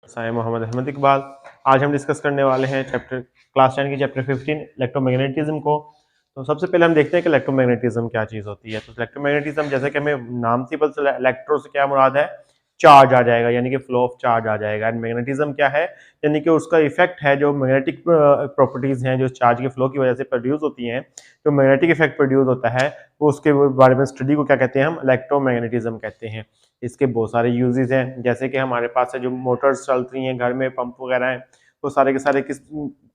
साय मोहम्मद अहमद इकबाल। आज हम डिस्कस करने वाले हैं क्लास 10 की चैप्टर 15 इलेक्ट्रोमैग्नेटिज्म को। तो सबसे पहले हम देखते हैं कि इलेक्ट्रोमैग्नेटिज्म क्या चीज़ होती है। तो इलेक्ट्रोमैग्नेटिज्म जैसे कि हमें नाम से पता चला, इलेक्ट्रो से क्या मुराद है, चार्ज आ जाएगा, यानी कि फ्लो ऑफ चार्ज आ जाएगा। एंड मैग्नेटिज्म क्या है, यानी कि उसका इफेक्ट है जो मैग्नेटिक प्रॉपर्टीज हैं जो चार्ज के फ्लो की वजह से प्रोड्यूस होती हैं, जो मैग्नेटिक इफेक्ट प्रोड्यूस होता है, वो उसके बारे में स्टडी को क्या कहते हैं, हम इलेक्ट्रोमैग्नेटिज्म कहते हैं। इसके बहुत सारे यूजेस हैं, जैसे कि हमारे पास है जो मोटर्स चलती हैं घर में, पंप वगैरह हैं, तो सारे के सारे किस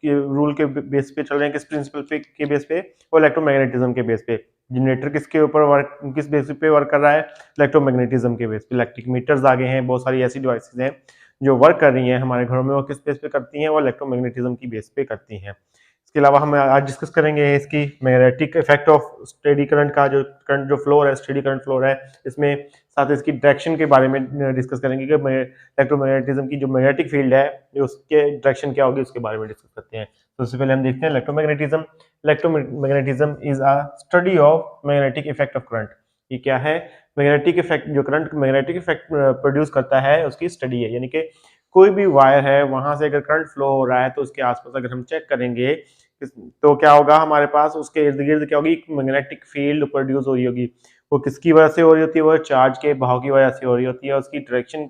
रूल के बेस पे चल रहे हैं, किस प्रिंसिपल पे के बेस पे, वो इलेक्ट्रोमैग्नेटिज्म के बेस पे। जनरेटर किसके ऊपर वर्क, किस बेस पे वर्क कर रहा है, इलेक्ट्रोमैग्नेटिज्म के बेस पे। इलेक्ट्रिक मीटर्स आगे हैं, बहुत सारी ऐसी डिवाइसेज हैं जो वर्क कर रही हैं हमारे घरों में, वो किस बेस पे करती हैं, वो इलेक्ट्रोमैग्नेटिज्म की बेस पे करती हैं। इसके अलावा हम आज डिस्कस करेंगे इसकी magnetic effect of steady current का, जो करंट जो फ्लो है, स्टेडी करंट फ्लो है, इसमें साथ इसकी डायरेक्शन के बारे में डिस्कस करेंगे कि इलेक्ट्रोमैग्नेटिज्म की जो मैग्नेटिक फील्ड है उसके डायरेक्शन क्या होगी, उसके बारे में डिस्कस करते हैं। तो सबसे पहले हम देखते हैं electromagnetism. Electromagnetism is a study of magnetic effect of current. ये क्या है, मैग्नेटिक इफेक्ट, जो करंट मैग्नेटिक इफेक्ट प्रोड्यूस करता है उसकी स्टडी है। यानी कि कोई भी वायर है, वहां से अगर करंट फ्लो हो रहा है तो उसके आसपास अगर हम चेक करेंगे तो क्या होगा, हमारे पास उसके इर्द गिर्द क्या होगी, मैग्नेटिक फील्ड प्रोड्यूस हो रही होगी। वो किसकी वजह से हो रही होती है, वो चार्ज के बहाव की वजह से हो रही होती है। उसकी डायरेक्शन,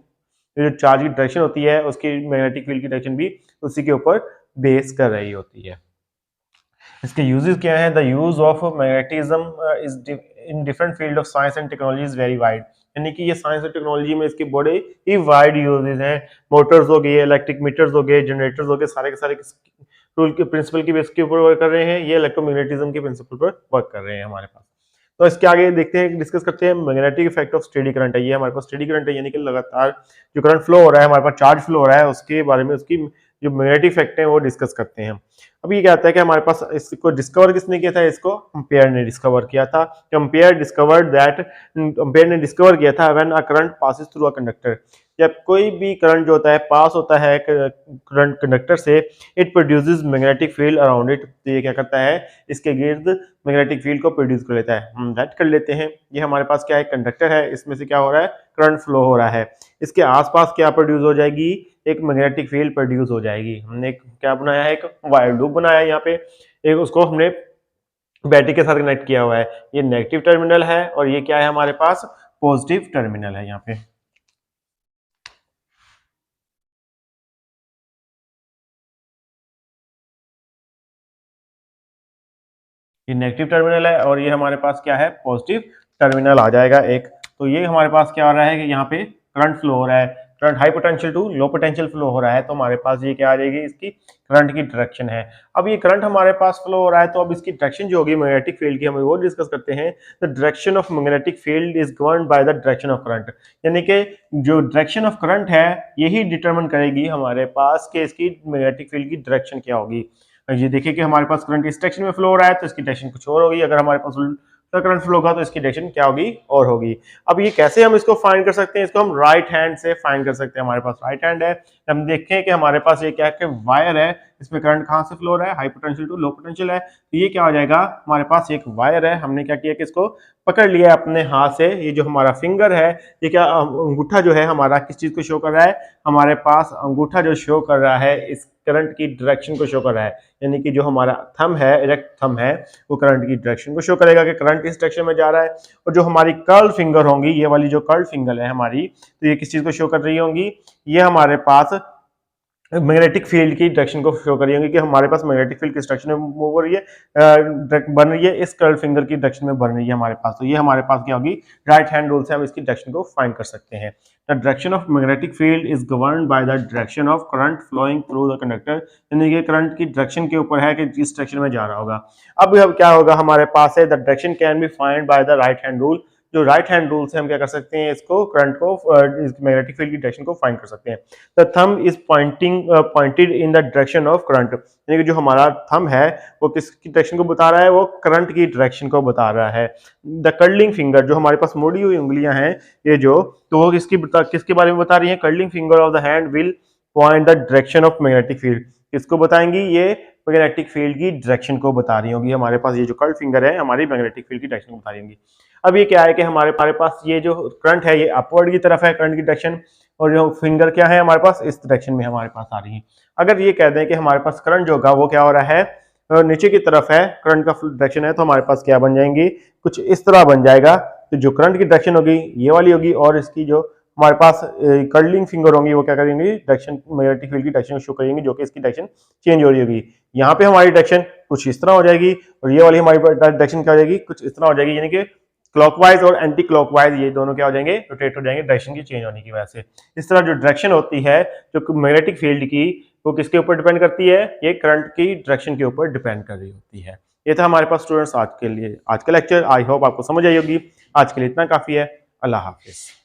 जो चार्ज की डायरेक्शन होती है, उसकी मैग्नेटिक फील्ड की डायरेक्शन भी उसी के ऊपर बेस कर रही होती है। इसके यूजेस क्या है, the use of magnetism is in different field of science and technology is very wide. यानी कि ये साइंस और टेक्नोलॉजी में इसके बड़े ही वाइड यूजेस हैं। मोटर्स हो गए, इलेक्ट्रिक मीटर्स हो गए, जनरेटर्स हो गए, सारे के सारे रूल के प्रिंसिपल की बेस के ऊपर वर्क कर रहे हैं। ये इलेक्ट्रोमैग्नेटिज्म के प्रिंसिपल पर वर्क कर रहे हैं हमारे पास। तो इसके आगे देखते हैं, डिस्कस करते हैं magnetic effect of steady current है। ये हमारे पास स्टेडी करंट है, यानी कि लगातार जो करंट फ्लो हो रहा है, हमारे पास चार्ज फ्लो हो रहा है, उसके बारे में उसकी जो मैग्नेटिक इफेक्ट है वो डिस्कस करते हैं। अब ये क्या आता है कि हमारे पास इसको डिस्कवर किसने किया था, इसको अम्पेयर ने डिस्कवर किया था। अम्पेयर डिस्कवर्ड दैट, अम्पेयर ने डिस्कवर किया था when a current passes through a conductor. जब कोई भी करंट जो होता है पास होता है करंट कंडक्टर से, it produces magnetic field around it. तो ये क्या करता है, इसके गिर्द मैग्नेटिक फील्ड को प्रोड्यूस कर लेता है। हम दैट कर लेते हैं। ये हमारे पास क्या है, कंडक्टर है, इसमें से क्या हो रहा है, करंट फ्लो हो रहा है। इसके आसपास क्या प्रोड्यूस हो जाएगी, एक मैग्नेटिक फील्ड प्रोड्यूस हो जाएगी। हमने एक क्या बनाया है, एक वायर लूप बनाया है यहाँ पे, एक उसको हमने बैटरी के साथ कनेक्ट किया हुआ है। ये नेगेटिव टर्मिनल है और ये क्या है, हमारे पास पॉजिटिव टर्मिनल है। यहाँ पे ये नेगेटिव टर्मिनल है और ये हमारे पास क्या है, पॉजिटिव टर्मिनल आ जाएगा एक। तो ये हमारे पास क्या हो रहा है कि यहाँ पे करंट फ्लो हो रहा है, current high potential to low potential flow हो रहा है। तो हमारे पास ये क्या आ जाएगी, इसकी करंट की डायरेक्शन है। अब ये करंट हमारे पास फ्लो हो रहा है, तो अब इसकी डायरेक्शन जो होगी मैग्नेटिक फील्ड की, हम वो डिस्कस करते हैं। The direction of magnetic field is governed by the direction of current. यानी कि जो डायरेक्शन ऑफ करंट है यही डिटरमिन करेगी हमारे पास कि इसकी मैग्नेटिक फील्ड की डायरेक्शन क्या होगी। ये देखिए कि हमारे पास करंट इस डायरेक्शन में फ्लो हो रहा है तो इसकी डायरेक्शन कुछ और होगी। अगर हमारे पास उल्टा करंट फ्लो होगा तो इसकी डायरेक्शन क्या होगी, और होगी। अब ये कैसे हम इसको फाइंड कर सकते हैं, इसको हम राइट हैंड से फाइंड कर सकते हैं। हमारे पास राइट हैंड है, हम देखें कि हमारे पास ये क्या है कि वायर है, इसमें करंट कहाँ से फ्लो हो रहा है, high potential to low potential है। तो ये क्या हो जाएगा, हमारे पास एक वायर है, हमने क्या किया कि इसको पकड़ लिया है अपने हाथ से। ये जो हमारा फिंगर है, ये क्या अंगूठा जो है हमारा किस चीज को शो कर रहा है, हमारे पास अंगूठा जो शो कर रहा है इस करंट की डायरेक्शन को शो कर रहा है। यानी कि जो हमारा थंब है, इरेक्ट थंब है, वो करंट की डायरेक्शन को शो करेगा कि करंट इस डायरेक्शन में जा रहा है। और जो हमारी कर्ल फिंगर होंगी, ये वाली जो कर्ल फिंगर है हमारी, तो ये किस चीज को शो कर रही होंगी, ये हमारे पास मैग्नेटिक फील्ड की डायरेक्शन को शो कर रही होंगी कि हमारे पास मैग्नेटिक फील्ड किस डायरेक्शन में मूव हो रही है, बन रही है, इस कर्ल फिंगर की डायरेक्शन में बन रही है हमारे पास। तो ये हमारे पास क्या होगी, राइट हैंड रूल से हम इसकी डायरेक्शन को फाइंड कर सकते हैं। The direction of magnetic field is governed by the direction of current flowing through the conductor. यानी कि करंट की डायरेक्शन के ऊपर है कि किस डायरेक्शन में जा रहा होगा। अब क्या होगा, हमारे पास है the direction can be find by the right hand rule. जो राइट हैंड रूल से हम क्या कर सकते हैं, इसको करंट को, मैग्नेटिक फील्ड की डायरेक्शन को फाइंड कर सकते हैं। The thumb is pointed in the direction of current. यानी कि जो हमारा थंब है वो किसकी डायरेक्शन को बता रहा है, वो करंट की डायरेक्शन को बता रहा है। द कर्लिंग फिंगर, जो हमारे पास मुड़ी हुई उंगलियां हैं ये जो, तो वो किसके बारे में बता रही है, curling finger of the hand will point the direction of magnetic field. किसको बताएंगी, ये मैग्नेटिक फील्ड की डायरेक्शन को बता रही होगी। हमारे पास ये जो कर्ल फिंगर है हमारी मैग्नेटिक फील्ड की डायरेक्शन को बता रही होंगी। अब ये क्या है कि हमारे पास ये जो करंट है ये अपवर्ड की तरफ है, करंट की डायरेक्शन, और जो फिंगर क्या है हमारे पास इस डायरेक्शन में हमारे पास आ रही है। अगर ये कह दें कि हमारे पास करंट जो होगा वो क्या हो रहा है, नीचे की तरफ है, करंट का डायरेक्शन है, तो हमारे पास क्या बन जाएंगी, कुछ इस तरह बन जाएगा। तो जो करंट की डायरेक्शन होगी ये वाली होगी, और इसकी जो हमारे पास कर्लिंग फिंगर होंगी वो क्या करेंगी, डायरेक्शन मैग्नेटिक फील्ड की डायरेक्शन शो करेंगी, जो कि इसकी डायरेक्शन चेंज हो रही होगी। यहाँ पे हमारी डायरेक्शन कुछ इस तरह हो जाएगी, और ये वाली हमारी डायरेक्शन क्या हो जाएगी, कुछ इस तरह हो जाएगी, यानी कि क्लॉकवाइज और एंटी क्लॉकवाइज ये दोनों क्या हो जाएंगे, रोटेट हो जाएंगे डायरेक्शन की चेंज होने की वजह से। इस तरह जो डायरेक्शन होती है जो मैग्नेटिक फील्ड की, वो किसके ऊपर डिपेंड करती है, ये करंट की डायरेक्शन के ऊपर डिपेंड कर रही होती है। ये था हमारे पास स्टूडेंट्स आज के लिए आज का लेक्चर। आई होप आपको समझ आई होगी। आज के लिए इतना काफी है। अल्लाह हाफिज।